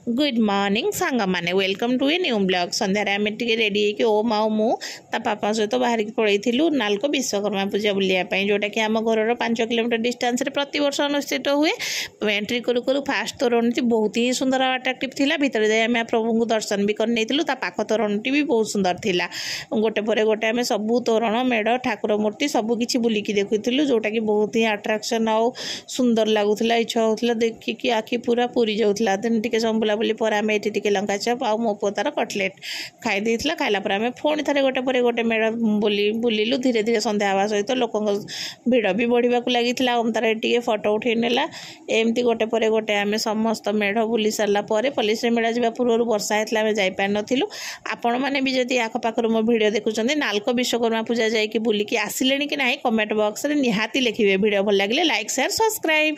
Good morning song मैंने welcome to a new blog संध्यार आम टे रेडी हो ओम आउ मु ता पापा सहित बाहर की पलू नालको विश्वकर्मा पूजा बुलायापी जोटा कि आम घर 5 किलोमीटर डिस्टेंस प्रति वर्ष अनुष्ठित हुए। एंट्री करू करू फास्ट तोरणटी बहुत ही सुंदर और अट्राक्टिव थिला। भीतर जाए आम प्रभु को दर्शन भी कर पाख तोरणटी भी बहुत सुंदर थिला। गोटे पर गोटे आम सबू तोरण मेढ़ ठाकुर मूर्ति सबकि बुलिकी देखुलु जोटा कि बहुत ही अट्राक्शन आउ सुंदर लगुला। इच्छा होता देखिकी आखि पूरा पूरी जाऊला। दिन टी सब बुलाबुली पर आम ये लंका चप आउ मो पु तार कटलेट खाई खाइला आम पुणी थे गोटे पर गोटे मेढ़ बुलिलु। धीरे धीरे संध्या हवा सहित लोक भिड़ भी बढ़ा लगी ओम तार टे फटो उठे नेला। एमती गोटे पर गोटे आम समस्त मेढ़ बुली सारापर पलिस मेला जा पूर्व वर्षा होता आम जापार नथिलु। आपण मैंने भी जदि आखपाखर मो भिड देखुं नालको विश्वकर्मा पूजा जाकि बुलिकी आसिले कि ना कमेंट बॉक्स में निहाती लिखिए। भिड भल लगे लाइक शेयर सब्सक्राइब।